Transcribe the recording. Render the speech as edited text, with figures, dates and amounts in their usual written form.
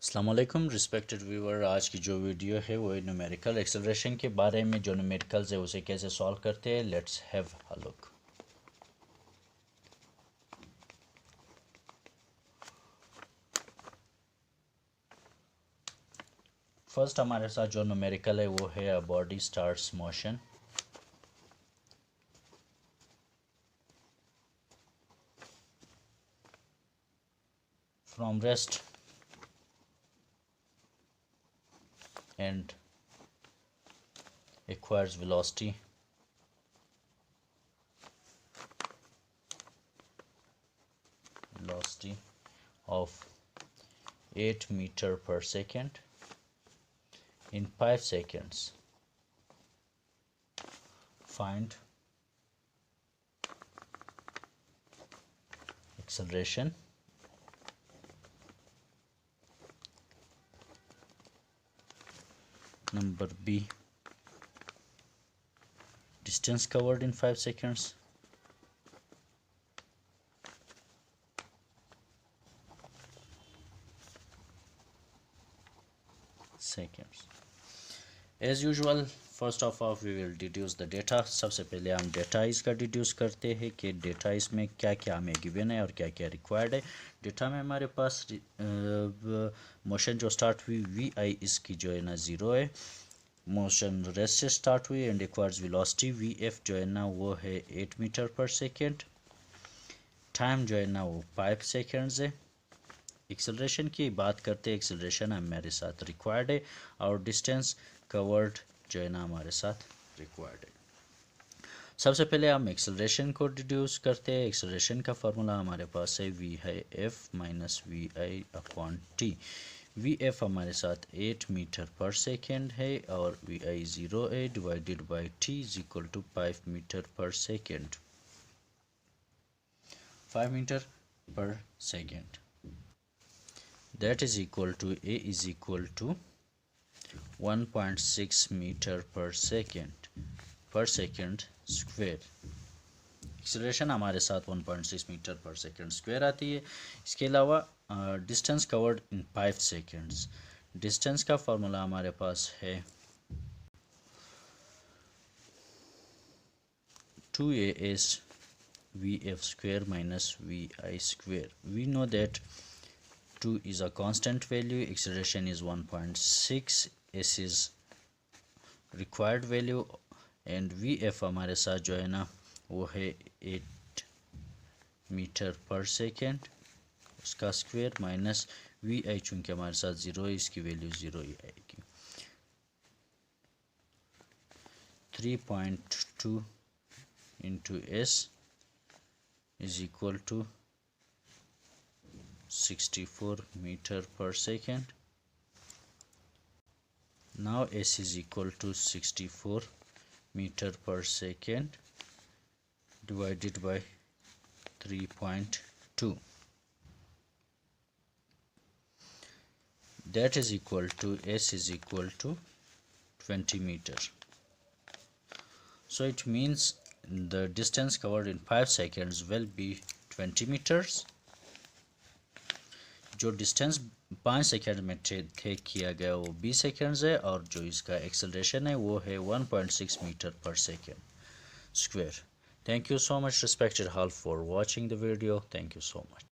अस्सलाम वालेकुम respected viewer. आज की जो वीडियो है वो न्यूमेरिकल एक्सेलरेशन के बारे में, जो न्यूमेरिकल्स है उसे कैसे सॉल्व करते हैं। Let's have a look. First हमारे साथ जो न्यूमेरिकल है वो है a body starts motion. From rest and acquires velocity of 8 meter per second in 5 seconds. Find acceleration number B, distance covered in 5 seconds, as usual first of all we will deduce the data। सबसे पहले हम data इसका deduce करते हैं कि data इसमें क्या क्या हमें गिवन है और क्या क्या रिक्वायर्ड है। डेटा में हमारे पास मोशन जो स्टार्ट हुई वी आई इसकी जो है ना 0 है। मोशन रेस्ट से स्टार्ट हुई and requires velocity V F जो है ना वो है 8 मीटर पर सेकेंड। टाइम जो है ना वो 5 सेकेंड्स है। एक्सेलरेशन की बात करते हैं, एक्सेलरेशन हमारे साथ रिक्वायर्ड है और डिस्टेंस कवर्ड जो है ना हमारे साथ रिक्वायर्ड है। सबसे पहले हम एक्सेलरेशन को डिड्यूस करते हैं। एक्सेलरेशन का फार्मूला हमारे पास है वी है f minus v i upon t. V f हमारे साथ 8 मीटर पर सेकेंड है और वी आई 0 है, divided by t is equal to 5 metre per second. 5 metre per second that is equal to A is equal to 1.6 meter per second square। Acceleration हमारे साथ 1.6 metre per second square आती है। इसके अलावा distance covered in 5 seconds. Distance का formula हमारे पास है 2AS VF square minus VI square। We know that 2 is a constant value, acceleration is 1.6, S is required value and VF हमारे साथ जो है ना वो है 8 मीटर पर सेकेंड उसका स्क्वायर माइनस VI चूँकि हमारे साथ 0 है इसकी वैल्यू 0 ही आएगी। 3.2 into S is equal to 64 meter per second। Now S is equal to 64 meter per second divided by 3.2, that is equal to S is equal to 20 meter। So it means the distance covered in 5 seconds will be 20 meters। जो distance 5 second में take किया गया वो 20 seconds है और जो इसका acceleration है वो है 1.6 metre per second square. Thank you so much respected all for watching the video. Thank you so much.